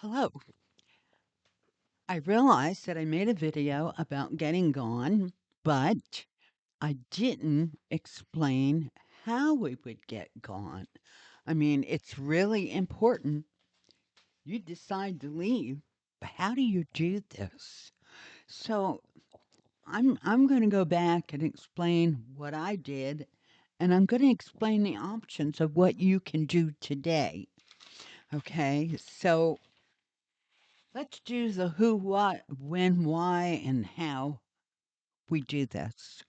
Hello. I realized that I made a video about getting gone, but I didn't explain how we would get gone. I mean, it's really important. You decide to leave, but how do you do this? So I'm going to go back and explain what I did, and I'm going to explain the options of what you can do today. Okay, so let's do the who, what, when, why, and how we do this.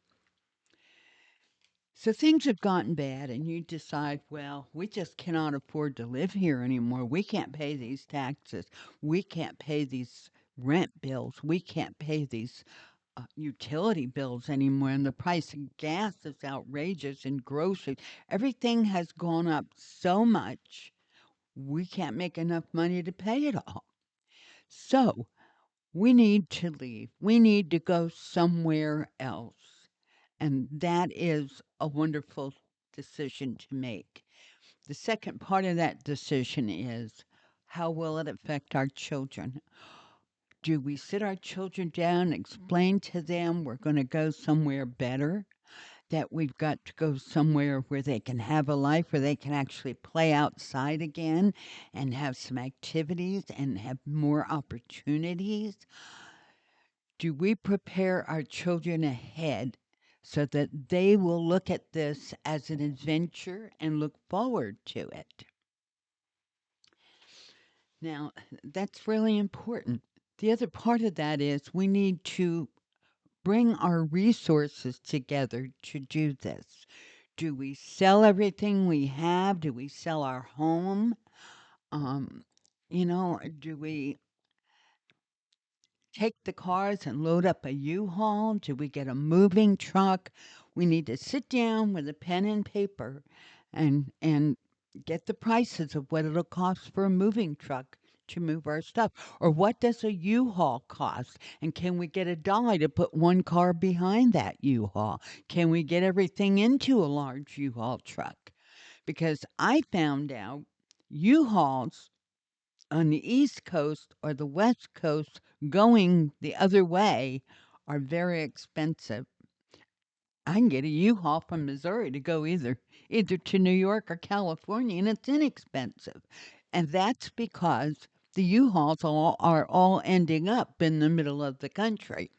So things have gotten bad, and you decide, well, we just cannot afford to live here anymore. We can't pay these taxes. We can't pay these rent bills. We can't pay these utility bills anymore. And the price of gas is outrageous, and groceries. Everything has gone up so much, we can't make enough money to pay it all. So we need to leave. We need to go somewhere else. And that is a wonderful decision to make. The second part of that decision is, how will it affect our children? Do we sit our children down and explain to them we're going to go somewhere better? That we've got to go somewhere where they can have a life, where they can actually play outside again and have some activities and have more opportunities? Do we prepare our children ahead so that they will look at this as an adventure and look forward to it? Now, that's really important. The other part of that is we need to bring our resources together to do this. Do we sell everything we have? Do we sell our home? Um, do we take the cars and load up a U-Haul? Do we get a moving truck? We need to sit down with a pen and paper and get the prices of what it'll cost for a moving truck to move our stuff. Or what does a U-Haul cost? And can we get a dolly to put one car behind that U-Haul? Can we get everything into a large U-Haul truck? Because I found out U-Hauls on the East Coast or the West Coast going the other way are very expensive. I can get a U-Haul from Missouri to go either to New York or California, and it's inexpensive. And that's because the U-Hauls are all ending up in the middle of the country.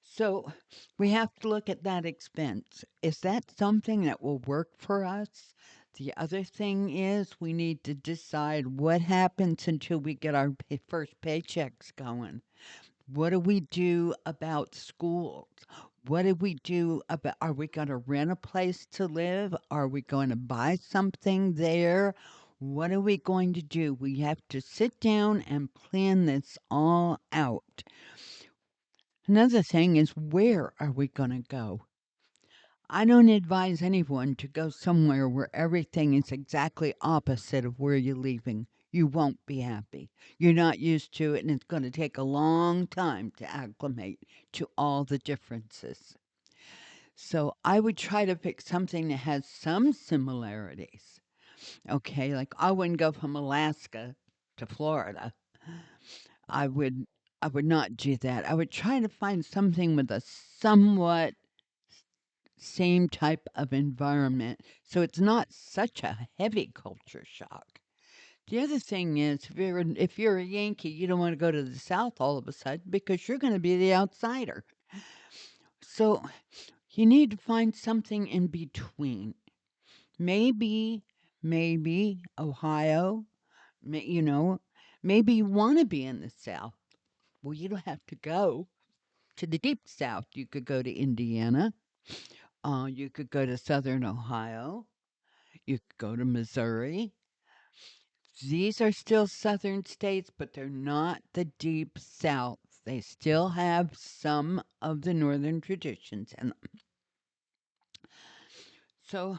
So we have to look at that expense. Is that something that will work for us? The other thing is we need to decide what happens until we get our first paychecks going. What do we do about schools? What do we do about, are we going to rent a place to live? Are we going to buy something there? What are we going to do? We have to sit down and plan this all out. Another thing is, where are we going to go? I don't advise anyone to go somewhere where everything is exactly opposite of where you're leaving. You won't be happy. You're not used to it, and it's going to take a long time to acclimate to all the differences. So I would try to pick something that has some similarities. Okay, like I wouldn't go from Alaska to Florida. I would I would not do that. I would try to find something with a somewhat same type of environment, so it's not such a heavy culture shock. The other thing is, if you're a Yankee, you don't want to go to the South all of a sudden because you're going to be the outsider. So you need to find something in between. Maybe, maybe Ohio. You know, maybe you want to be in the South. Well, you don't have to go to the deep South. You could go to Indiana. You could go to Southern Ohio. You could go to Missouri. These are still Southern states, but they're not the deep South. They still have some of the Northern traditions in them. So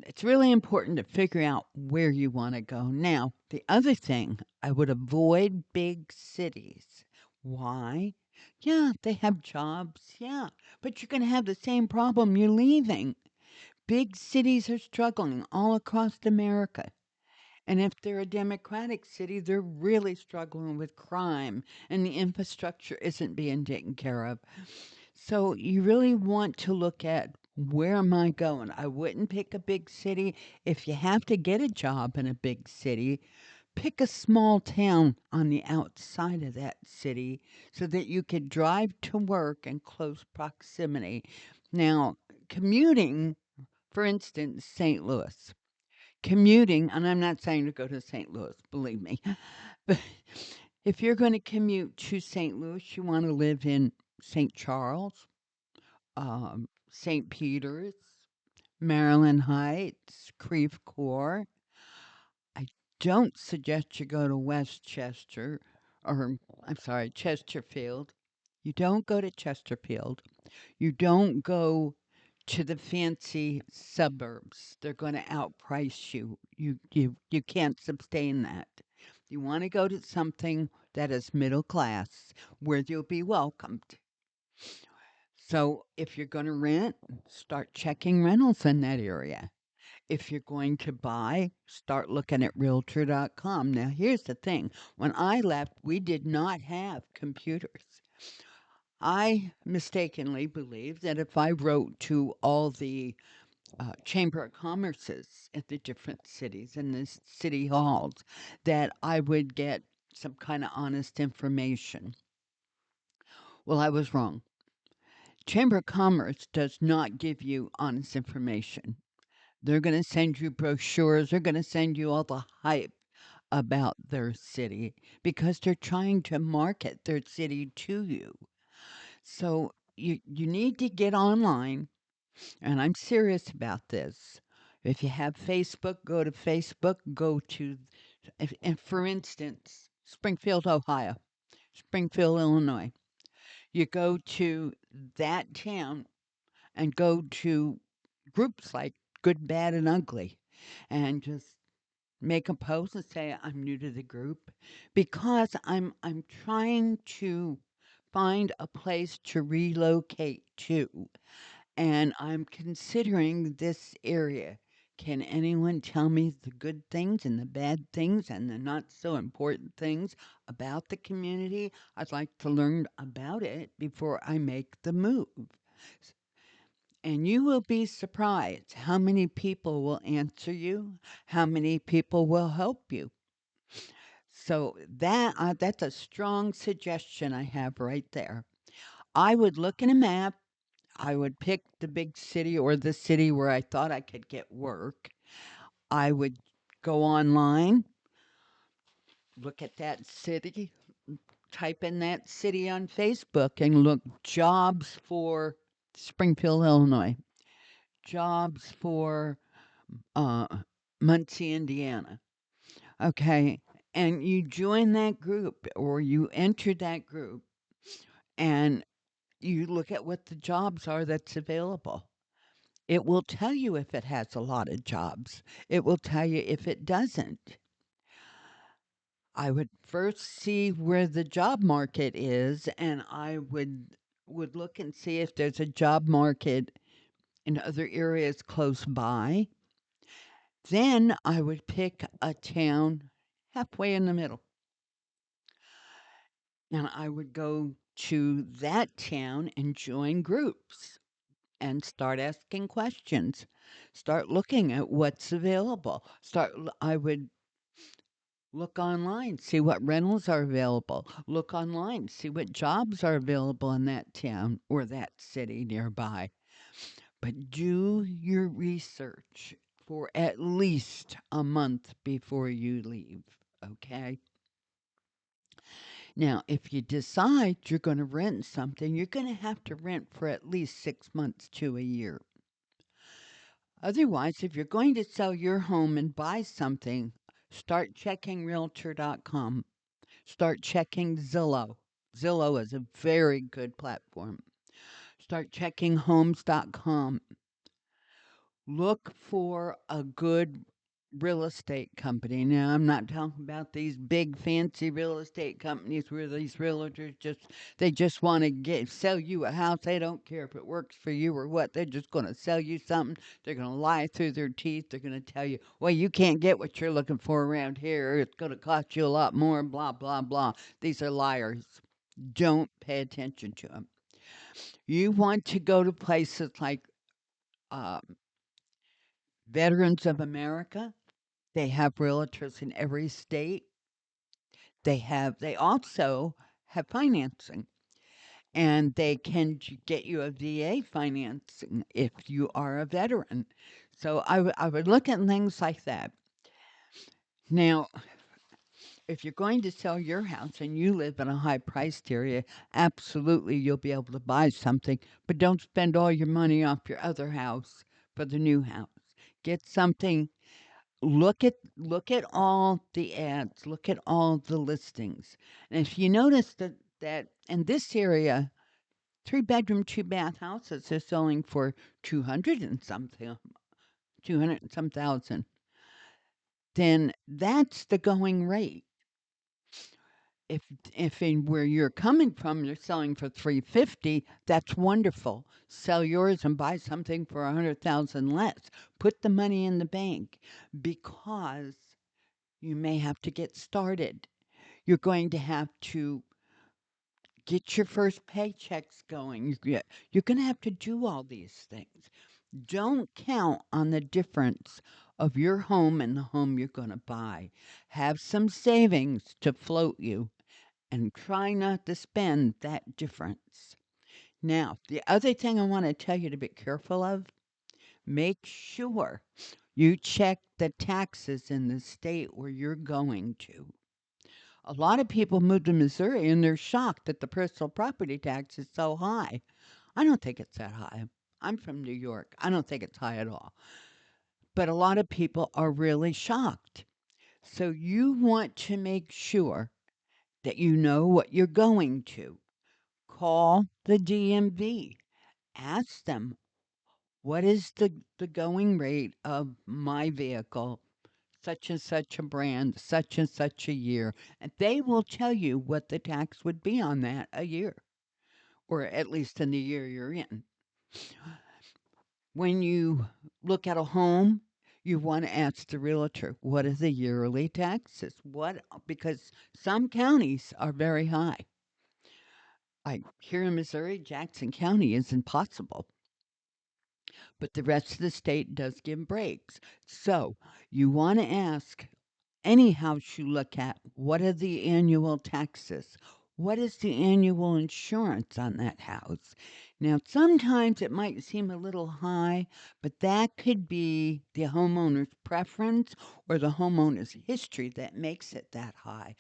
it's really important to figure out where you want to go. Now, the other thing, I would avoid big cities. Why? Yeah, they have jobs. Yeah, but you're going to have the same problem you're leaving. Big cities are struggling all across America. And if they're a Democratic city, they're really struggling with crime and the infrastructure isn't being taken care of. So you really want to look at where am I going? I wouldn't pick a big city. If you have to get a job in a big city, pick a small town on the outside of that city so that you could drive to work in close proximity. Now, commuting, for instance, St. Louis. Commuting, and I'm not saying to go to St. Louis, believe me, but if you're going to commute to St. Louis, you want to live in St. Charles, St. Peter's, Maryland Heights, Creve Coeur. I don't suggest you go to Westchester, or I'm sorry, Chesterfield. You don't go to Chesterfield. You don't go to the fancy suburbs. They're going to outprice you. You can't sustain that. You want to go to something that is middle class where you'll be welcomed. So if you're going to rent, start checking rentals in that area. If you're going to buy, start looking at realtor.com. Now, here's the thing when I left, we did not have computers. I mistakenly believed that if I wrote to all the Chamber of Commerce's at the different cities and the city halls, that I would get some kind of honest information. Well, I was wrong. Chamber of Commerce does not give you honest information. They're going to send you brochures. They're going to send you all the hype about their city because they're trying to market their city to you. So you need to get online, and I'm serious about this. If you have Facebook, go to Facebook, go to, and for instance, Springfield, Ohio, Springfield, Illinois. You go to that town and go to groups like Good, Bad, and Ugly and just make a post and say I'm new to the group because I'm trying to find a place to relocate to and I'm considering this area. Can anyone tell me the good things and the bad things and the not so important things about the community? I'd like to learn about it before I make the move. And you will be surprised how many people will answer you, how many people will help you. So that's a strong suggestion I have right there. I would look in a map. I would pick the big city or the city where I thought I could get work. I would go online, look at that city, type in that city on Facebook, and look jobs for Springfield, Illinois, jobs for uh, Muncie, Indiana. Okay. And you join that group or you enter that group and you look at what the jobs are that's available. It will tell you if it has a lot of jobs. It will tell you if it doesn't. I would first see where the job market is and I would look and see if there's a job market in other areas close by. Then I would pick a town halfway in the middle. And I would go to that town and join groups and start asking questions. Start looking at what's available. I would look online, see what rentals are available. Look online, see what jobs are available in that town or that city nearby. But do your research for at least a month before you leave, okay? Now, if you decide you're going to rent something, you're going to have to rent for at least 6 months to a year. Otherwise, if you're going to sell your home and buy something, start checking realtor.com. Start checking Zillow. Zillow is a very good platform. Start checking homes.com. Look for a good real estate company. Now, I'm not talking about these big fancy real estate companies where these realtors just want to get sell you a house. They don't care if it works for you or what. They're just going to sell you something. They're going to lie through their teeth. They're going to tell you, "Well, you can't get what you're looking for around here. It's going to cost you a lot more, blah blah blah." These are liars. Don't pay attention to them. You want to go to places like uh, Veterans of America. They have realtors in every state. They also have financing, and they can get you a VA financing if you are a veteran. So I would look at things like that. Now, if you're going to sell your house and you live in a high priced area, absolutely you'll be able to buy something, but don't spend all your money off your other house for the new house. Get something. Look at all the ads, look at all the listings. And if you notice that in this area, 3 bedroom, 2 bath houses are selling for 200 and something, 200 and some thousand, then that's the going rate. If if in where you're coming from you're selling for 350, that's wonderful. Sell yours and buy something for 100,000 less. Put the money in the bank because you may have to get started. You're going to have to get your first paychecks going. You're going to have to do all these things. Don't count on the difference of your home and the home you're going to buy. Have some savings to float you and try not to spend that difference. Now, the other thing I want to tell you to be careful of, make sure you check the taxes in the state where you're going to. A lot of people move to Missouri and they're shocked that the personal property tax is so high. I don't think it's that high. I'm from New York. I don't think it's high at all. But a lot of people are really shocked. So you want to make sure that you know what you're going to. Call the DMV. Ask them, what is the going rate of my vehicle, such and such a brand, such and such a year? And they will tell you what the tax would be on that a year, or at least in the year you're in. When you look at a home, you want to ask the realtor, what are the yearly taxes? What Because some counties are very high. Like here in Missouri, Jackson County is impossible, but the rest of the state does give breaks. So you want to ask any house you look at, what are the annual taxes? What is the annual insurance on that house? Now, sometimes it might seem a little high, but that could be the homeowner's preference or the homeowner's history that makes it that high.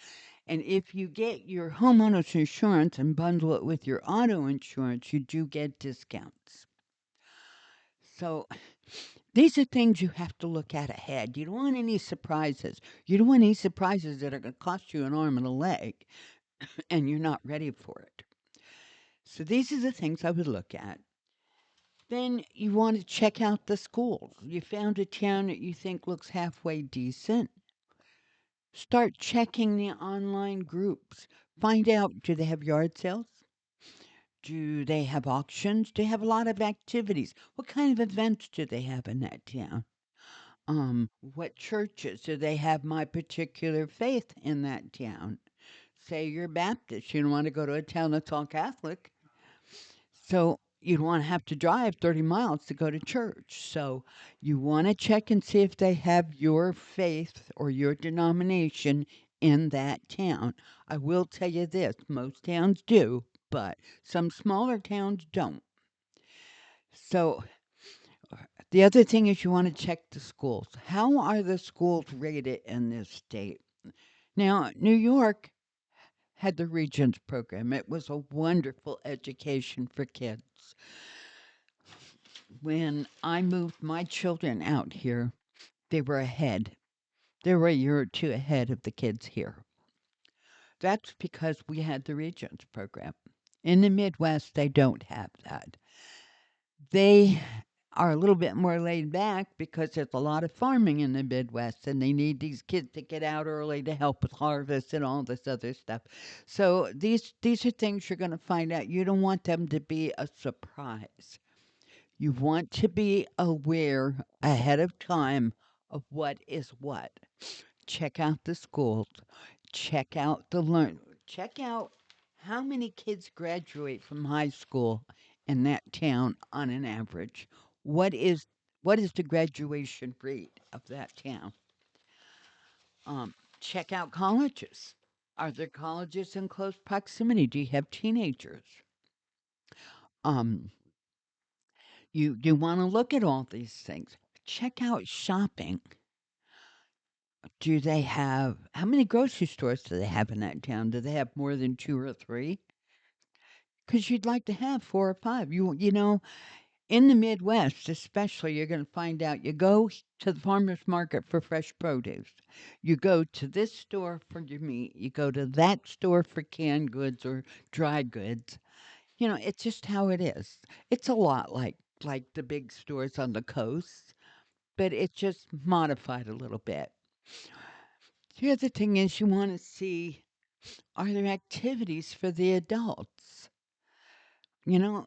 And if you get your homeowner's insurance and bundle it with your auto insurance, you do get discounts. So these are things you have to look at ahead. You don't want any surprises. You don't want any surprises that are going to cost you an arm and a leg and you're not ready for it. So these are the things I would look at. Then you want to check out the schools. You found a town that you think looks halfway decent. Start checking the online groups. Find out, do they have yard sales? Do they have auctions? Do they have a lot of activities? What kind of events do they have in that town? What churches do they have my particular faith in that town? Say you're Baptist, you don't want to go to a town that's all Catholic. So you don't want to have to drive 30 miles to go to church. So you want to check and see if they have your faith or your denomination in that town. I will tell you this, most towns do, but some smaller towns don't. So the other thing is you want to check the schools. How are the schools rated in this state? Now, New York had the Regents program. It was a wonderful education for kids. When I moved my children out here, they were ahead. They were a year or two ahead of the kids here. That's because we had the Regents program. In the Midwest, they don't have that. They are a little bit more laid back because there's a lot of farming in the Midwest and they need these kids to get out early to help with harvest and all this other stuff. So these are things you're going to find out. You don't want them to be a surprise. You want to be aware ahead of time of what is what. Check out the schools. Check out the learn. Check out how many kids graduate from high school in that town on an average. What is what is the graduation rate of that town? Check out colleges. Are there colleges in close proximity? Do you have teenagers? Um, you want to look at all these things. Check out shopping. Do they have how many grocery stores do they have in that town? Do they have more than two or three? Because you'd like to have four or five. You know, in the Midwest, especially, you're going to find out. You go to the farmers market for fresh produce. You go to this store for your meat. You go to that store for canned goods or dry goods. You know, it's just how it is. It's a lot like the big stores on the coast, but it's just modified a little bit. The other thing is you want to see, are there activities for the adults? You know,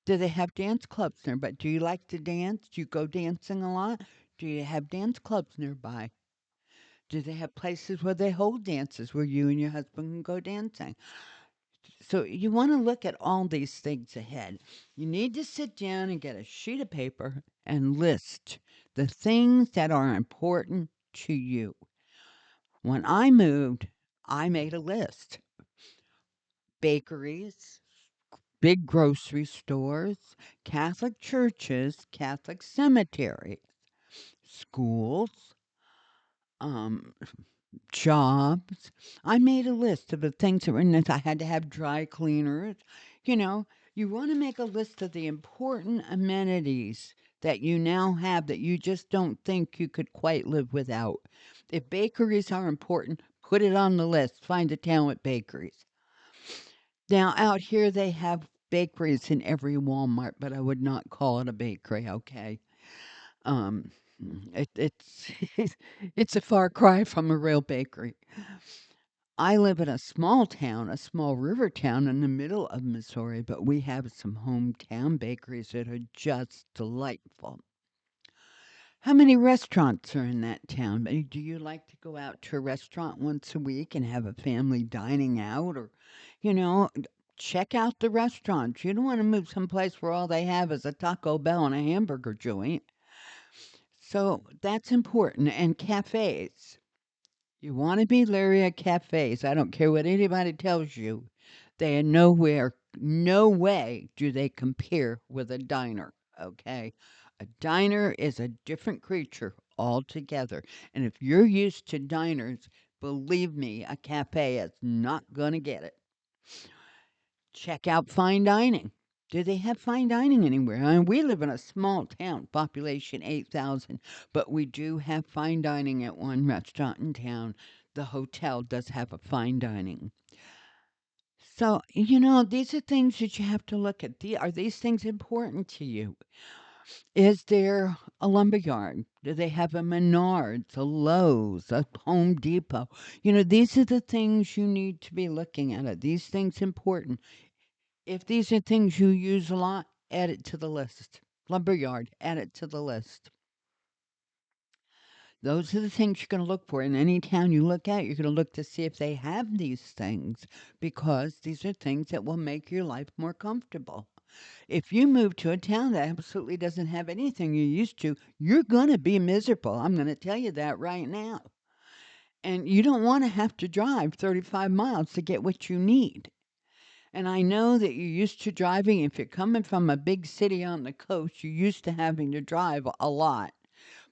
do they have dance clubs nearby? Do you like to dance? Do you go dancing a lot? Do you have dance clubs nearby? Do they have places where they hold dances where you and your husband can go dancing? So you want to look at all these things ahead. You need to sit down and get a sheet of paper and list the things that are important to you. When I moved, I made a list. Bakeries, big grocery stores, Catholic churches, Catholic cemeteries, schools, um, jobs. I made a list of the things that were in this. I had to have dry cleaners. You know, you want to make a list of the important amenities that you now have that you just don't think you could quite live without. If bakeries are important, put it on the list. Find a town with bakeries. Now, out here, they have bakeries in every Walmart, but I would not call it a bakery, okay? Um, it's it's a far cry from a real bakery. I live in a small town, a small river town in the middle of Missouri, but we have some hometown bakeries that are just delightful. How many restaurants are in that town? Do you like to go out to a restaurant once a week and have a family dining out? Or, you know, check out the restaurants. You don't want to move someplace where all they have is a Taco Bell and a hamburger joint. So that's important. And cafes. You want to be leery of cafes. I don't care what anybody tells you. They are nowhere, no way do they compare with a diner, okay? A diner is a different creature altogether. And if you're used to diners, believe me, a cafe is not going to get it. Check out fine dining. Do they have fine dining anywhere? I mean, we live in a small town, population 8,000, but we do have fine dining at one restaurant in town. The hotel does have a fine dining. So, you know, these are things that you have to look at. Are these things important to you? Is there a lumber yard? Do they have a Menards, a Lowe's, a Home Depot? You know, these are the things you need to be looking at. Are these things important? If these are things you use a lot, add it to the list. Lumberyard, add it to the list. Those are the things you're going to look for. In any town you look at, you're going to look to see if they have these things because these are things that will make your life more comfortable. If you move to a town that absolutely doesn't have anything you're used to, you're going to be miserable. I'm going to tell you that right now. And you don't want to have to drive 35 miles to get what you need. And I know that you're used to driving. If you're coming from a big city on the coast, you're used to having to drive a lot.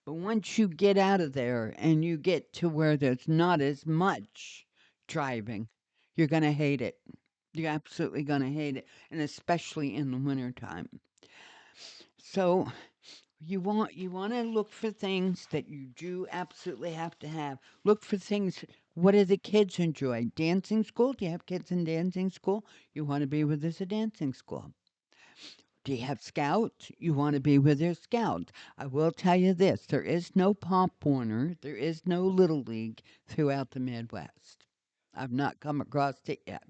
But once you get out of there and you get to where there's not as much driving, you're going to hate it. You're absolutely going to hate it, and especially in the wintertime. So you want to look for things that you do absolutely have to have. Look for things. What do the kids enjoy? Dancing school? Do you have kids in dancing school? You want to be with this a dancing school. Do you have scouts? You want to be with your scouts. I will tell you this, there is no Pop Warner, there is no Little League throughout the Midwest. I've not come across it yet.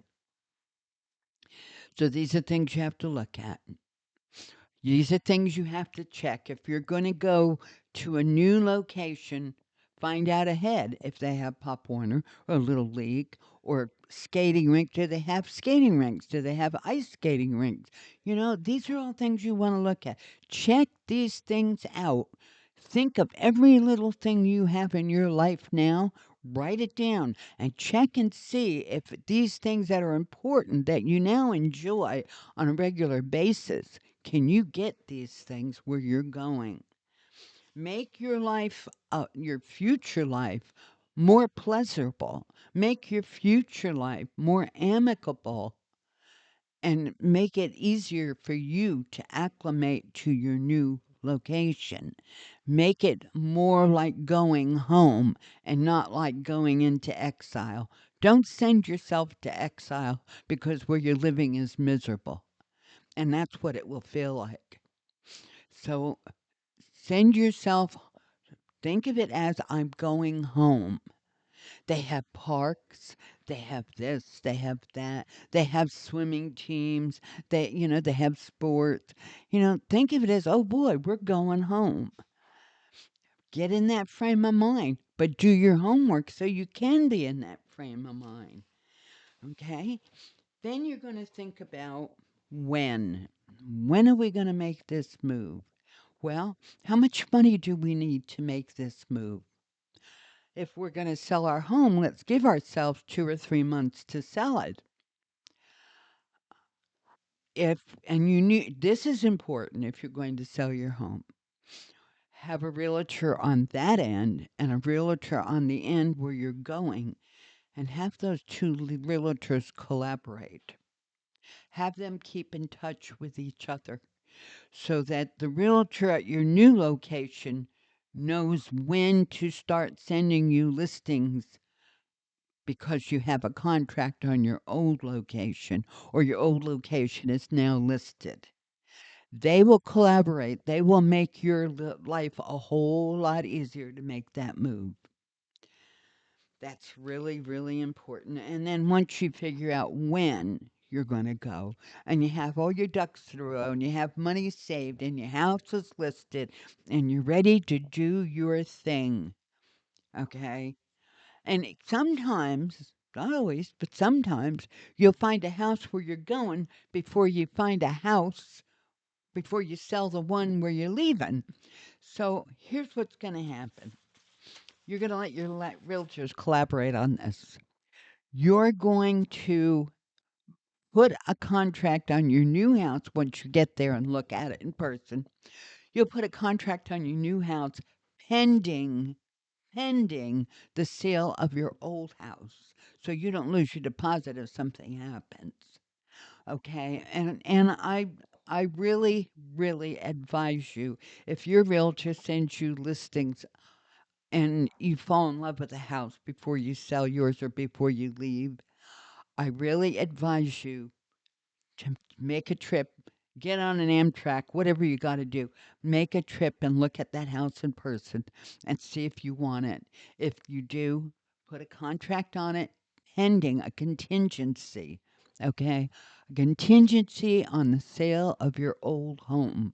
So these are things you have to look at. These are things you have to check. If you're going to go to a new location, find out ahead if they have Pop Warner or Little League or skating rink. Do they have skating rinks? Do they have ice skating rinks? These are all things you want to look at. Check these things out. Think of every little thing you have in your life now. Write it down and check and see if these things that are important that you now enjoy on a regular basis, can you get these things where you're going? Make your life, your future life, more pleasurable. Make your future life more amicable and make it easier for you to acclimate to your new location. Make it more like going home and not like going into exile. Don't send yourself to exile because where you're living is miserable. And that's what it will feel like. So send yourself, think of it as I'm going home. They have parks, they have this, they have that, they have swimming teams, they have sports. Think of it as, oh boy, we're going home. Get in that frame of mind, but do your homework so you can be in that frame of mind. Okay? Then you're going to think about when. When are we going to make this move? Well, how much money do we need to make this move? If we're going to sell our home, let's give ourselves 2 or 3 months to sell it. And you need, this is important if you're going to sell your home. Have a realtor on that end and a realtor on the end where you're going, and have those two realtors collaborate. Have them keep in touch with each other so that the realtor at your new location knows when to start sending you listings because you have a contract on your old location or your old location is now listed. They will collaborate. They will make your life a whole lot easier to make that move. That's really, really important. And then once you figure out when you're going to go and you have all your ducks in a row and you have money saved and your house is listed and you're ready to do your thing, okay? And sometimes, not always, but sometimes you'll find a house where you're going before you find a house, before you sell the one where you're leaving. So here's what's going to happen. You're going to let your realtors collaborate on this. You're going to put a contract on your new house once you get there and look at it in person. You'll put a contract on your new house pending the sale of your old house so you don't lose your deposit if something happens. Okay? And I really, really advise you, if your realtor sends you listings and you fall in love with a house before you sell yours or before you leave, I really advise you to make a trip, get on an Amtrak, whatever you got to do. Make a trip and look at that house in person and see if you want it. If you do, put a contract on it pending a contingency. Okay? A contingency on the sale of your old home.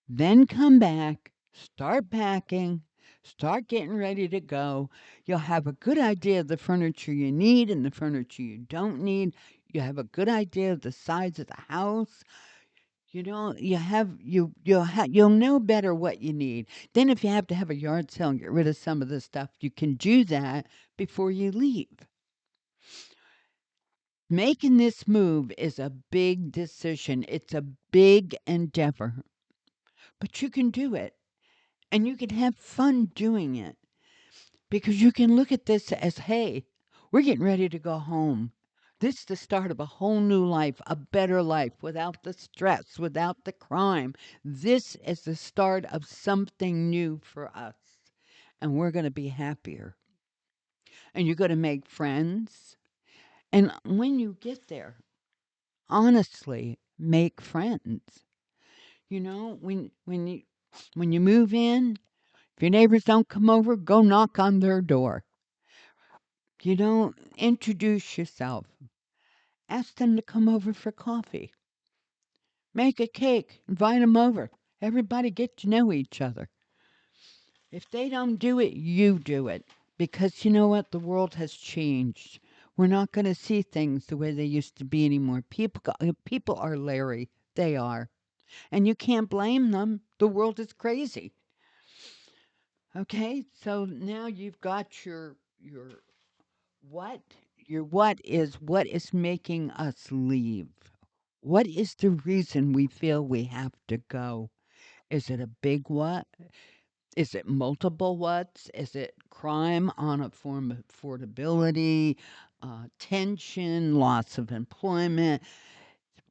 Then come back, start packing, start getting ready to go. You'll have a good idea of the furniture you need and the furniture you don't need. You have a good idea of the size of the house. You'll know better what you need. Then if you have to have a yard sale and get rid of some of the stuff, you can do that before you leave. Making this move is a big decision. It's a big endeavor, but you can do it. And you can have fun doing it because you can look at this as, hey, we're getting ready to go home. This is the start of a whole new life, a better life without the stress, without the crime. This is the start of something new for us. And we're going to be happier. And you're going to make friends. And when you get there, honestly, make friends. You know, when you move in, if your neighbors don't come over, go knock on their door. You don't introduce yourself. Ask them to come over for coffee. Make a cake. Invite them over. Everybody get to know each other. If they don't do it, you do it. Because you know what? The world has changed. We're not going to see things the way they used to be anymore. People are Larry. They are. And you can't blame them. The world is crazy. Okay? So now you've got your what? Your what is making us leave? What is the reason we feel we have to go? Is it a big what? Is it multiple whats? Is it crime on a form of affordability, tension, loss of employment?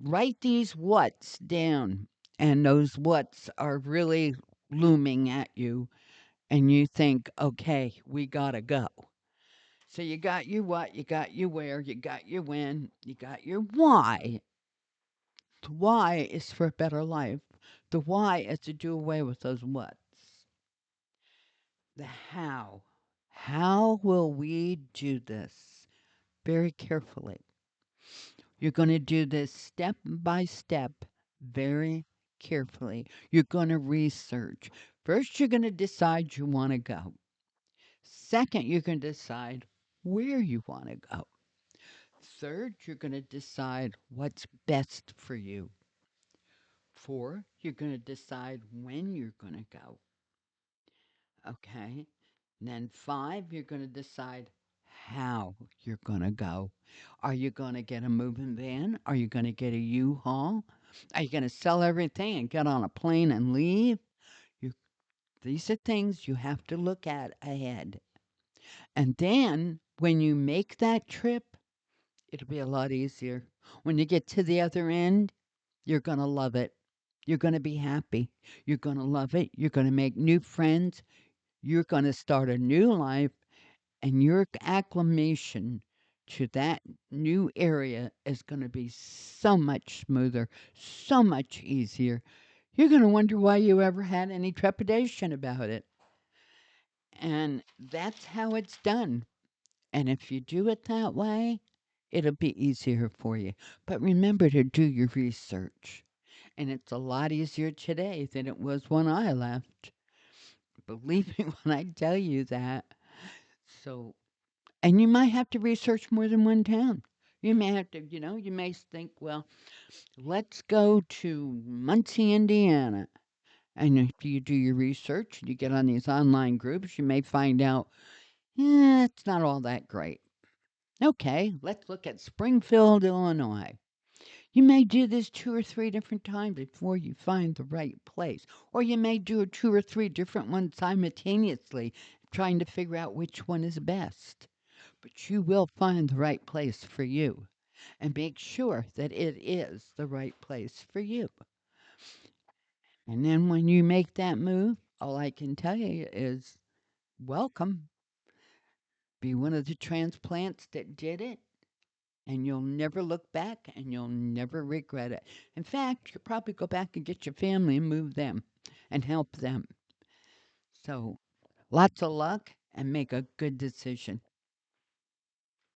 Write these whats down, and those whats are really looming at you, and you think, okay, we gotta go. So you got your what, you got your where, you got your when, you got your why. The why is for a better life. The why is to do away with those whats. The how. How will we do this? Very carefully. You're going to do this step by step, very carefully. You're going to research. First, you're going to decide you want to go. Second, you're going to decide where you want to go. Third, you're going to decide what's best for you. Four, you're going to decide when you're going to go. Okay. And then five, you're going to decide how you're going to go. Are you going to get a moving van? Are you going to get a U-Haul? Are you going to sell everything and get on a plane and leave? You, these are things you have to look at ahead. And then when you make that trip, it'll be a lot easier. When you get to the other end, you're going to love it. You're going to be happy. You're going to love it. You're going to make new friends. You're going to start a new life, and your acclimation to that new area is going to be so much smoother, so much easier. You're going to wonder why you ever had any trepidation about it. And that's how it's done. And if you do it that way, it'll be easier for you. But remember to do your research. And it's a lot easier today than it was when I left. Believe me when I tell you that. So, and you might have to research more than one town. You may have to, you may think, well, let's go to Muncie, Indiana. And if you do your research and you get on these online groups, you may find out, it's not all that great. Okay, let's look at Springfield, Illinois. You may do this two or three different times before you find the right place. Or you may do two or three different ones simultaneously, trying to figure out which one is best. But you will find the right place for you. And make sure that it is the right place for you. And then when you make that move, all I can tell you is welcome. Be one of the transplants that did it, and you'll never look back and you'll never regret it. In fact, you'll probably go back and get your family and move them and help them. So, lots of luck and make a good decision.